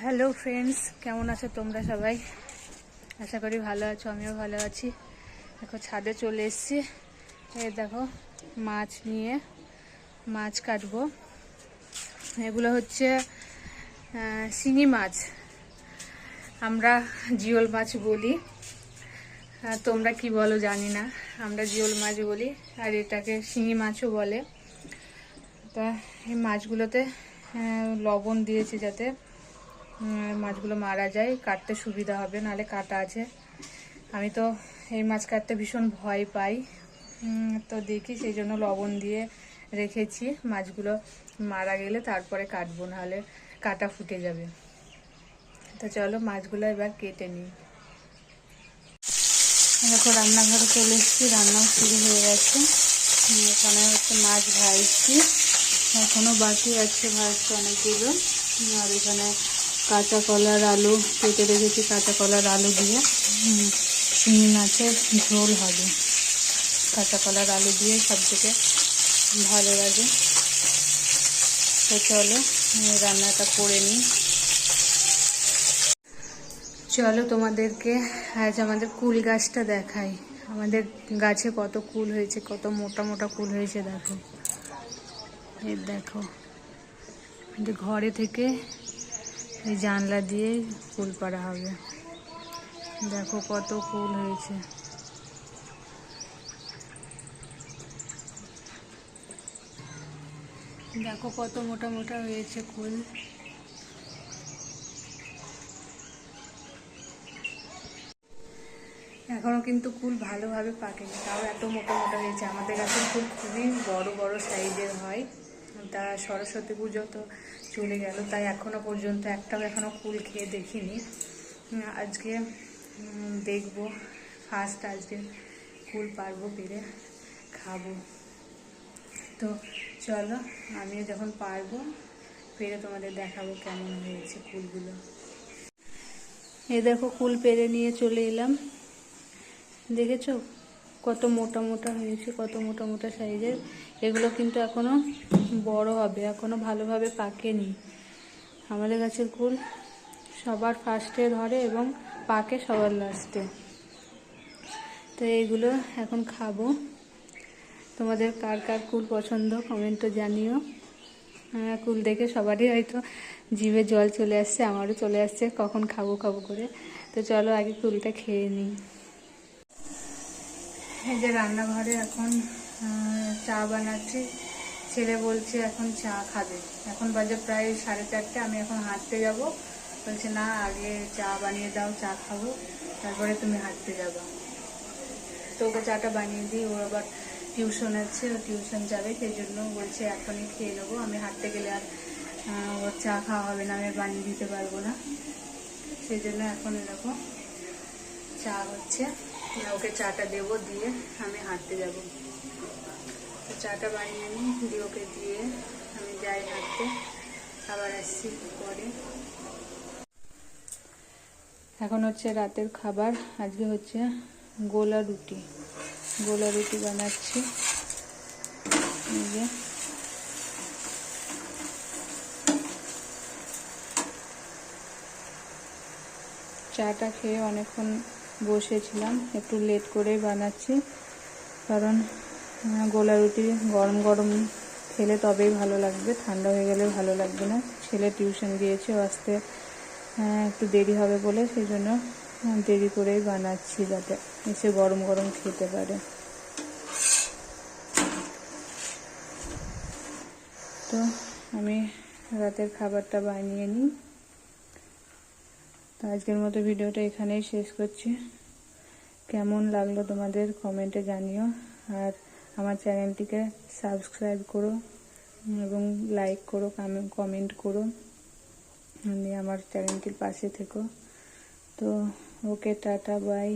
Hello friends, কেমন আছো তোমরা সবাই? আশা করি ভালো আছো, আমিও ভালো আছি। দেখো ছাদে চলে এসেছি। এই দেখো মাছ নিয়ে মাছ কাটবো। এগুলো হচ্ছে শিঙি মাছ, আমরা জিওল মাছ বলি। তোমরা কি বলো জানি না, আমরা জিওল মাছ বলি, আর এটাকে শিঙি মাছও বলে। তা এই মাছগুলোতে লবণ দিয়েছি যাতে মাছগুলো মারা যায়, কাটতে সুবিধা হবে, নাহলে কাটা আছে। আমি তো এই মাছ কাটতে ভীষণ ভয় পাই, তো দেখি সেই জন্য লবণ দিয়ে রেখেছি। মাছগুলো মারা গেলে তারপরে কাটবো, নাহলে কাটা ফুটে যাবে। তো চলো মাছগুলো এবার কেটে নিই। দেখো রান্নাঘরে চলে এসেছি, রান্নাও শুরু হয়ে গেছে। এখানে হচ্ছে মাছ ভাজছি, এখনও বাকি আছে ভাজতে অনেকগুলো। আর এখানে কাঁচা কলার আলু কেটে রেখেছি, কাঁচা কলার আলু দিয়ে শিঙি মাছের ঝোল হবে। কাঁচা কলার আলু দিয়ে সব থেকে ভালো লাগে। তো চলো রান্নাটা করে নিই। চলো তোমাদেরকে আজ আমাদের কুল গাছটা দেখাই। আমাদের গাছে কত কুল হয়েছে, কত মোটা মোটা কুল হয়েছে। দেখো এই দেখো, ঘরে থেকে এই জানলা দিয়ে কুল পাড়া হবে। দেখো কত কুল হয়েছে। দেখো কত মোটা মোটা হয়েছে কুল। এখনো কিন্তু কুল ভালোভাবে পাকেনি, তাও এত মোটা মোটা হয়েছে। আমাদের গাছের কুল খুবই বড় বড় সাইজের হয়। তা সরস্বতী পুজো তো চলে গেল, তাই এখনো পর্যন্ত একটাও এখনো কুল খেয়ে দেখিনি। আজকে দেখবো, ফার্স্ট আজকে কুল পারবো, পেরে খাবো। তো চলো আমিও যখন পারবো পেরে তোমাদের দেখাবো কেমন হয়েছে কুলগুলো। এই দেখো কুল পেরে নিয়ে চলে এলাম। দেখেছো কত মোটা মোটা হয়েছে, কত মোটা মোটা সাইজের। এগুলো কিন্তু এখনো বড় হবে, এখনো ভালোভাবে পাকেনি। আমাদের গাছের কুল সবার ফার্স্টে ধরে এবং পাকে সবার লাস্টে। তো এইগুলো এখন খাবো। তোমাদের কার কার কুল পছন্দ কমেন্টে জানিও। কুল দেখে সবারই হয়তো জিভে জল চলে আসছে, আমারও চলে আসছে কখন খাবো খাবো করে। তো চলো আগে কুলটা খেয়ে নিই। এই যে রান্নাঘরে এখন চা বানাচ্ছি। ছেলে বলছে এখন চা খাবে, এখন বাজে প্রায় 4:30। আমি এখন হাঁটতে যাব, বলছে না আগে চা বানিয়ে দাও, চা খাবো, তারপরে তুমি হাঁটতে যাবো। তো ওকে চাটা বানিয়ে দিই, ওর আবার টিউশন আছে, ও টিউশন যাবে, সেই জন্য বলছে এখনই খেয়ে নেবো। আমি হাঁটতে গেলে আর ওর চা খাওয়া হবে না, আমি বানিয়ে দিতে পারবো না। সেই জন্য এখন এরকম চা হচ্ছে, ওকে চাটা দেবো, দিয়ে আমি হাঁটতে যাব। চাটা বানিয়ে নিই, দিয়ে ওকে দিয়ে আমি যাই হাঁটতে, আবার আসছি পরে। এখন হচ্ছে রাতের খাবার, আজকে হচ্ছে গোলা রুটি। গোলা রুটি বানাচ্ছি। এই যে চাটা খেয়ে অনেকক্ষণ বসেছিলাম, একটু লেট করেই বানাচ্ছি, কারণ গোলা রুটি গরম গরম খেলে তবেই ভালো লাগবে, ঠান্ডা হয়ে গেলে ভালো লাগবে না। ছেলে টিউশন গিয়েছে, আসতে একটু দেরি হবে বলে সেই জন্য দেরি করেই বানাচ্ছি, যাতে এসে গরম গরম খেতে পারে। তো আমি রাতের খাবারটা বানিয়ে নিই। তো আজকের মতো ভিডিওটা এখানেই শেষ করছি। কেমন লাগলো তোমাদের কমেন্টে জানিও, আর আমার চ্যানেলটিকে সাবস্ক্রাইব করো এবং লাইক করো, কমেন্ট করো, আমার চ্যানেলটির পাশে থেকো। তো ওকে, টাটা, বাই।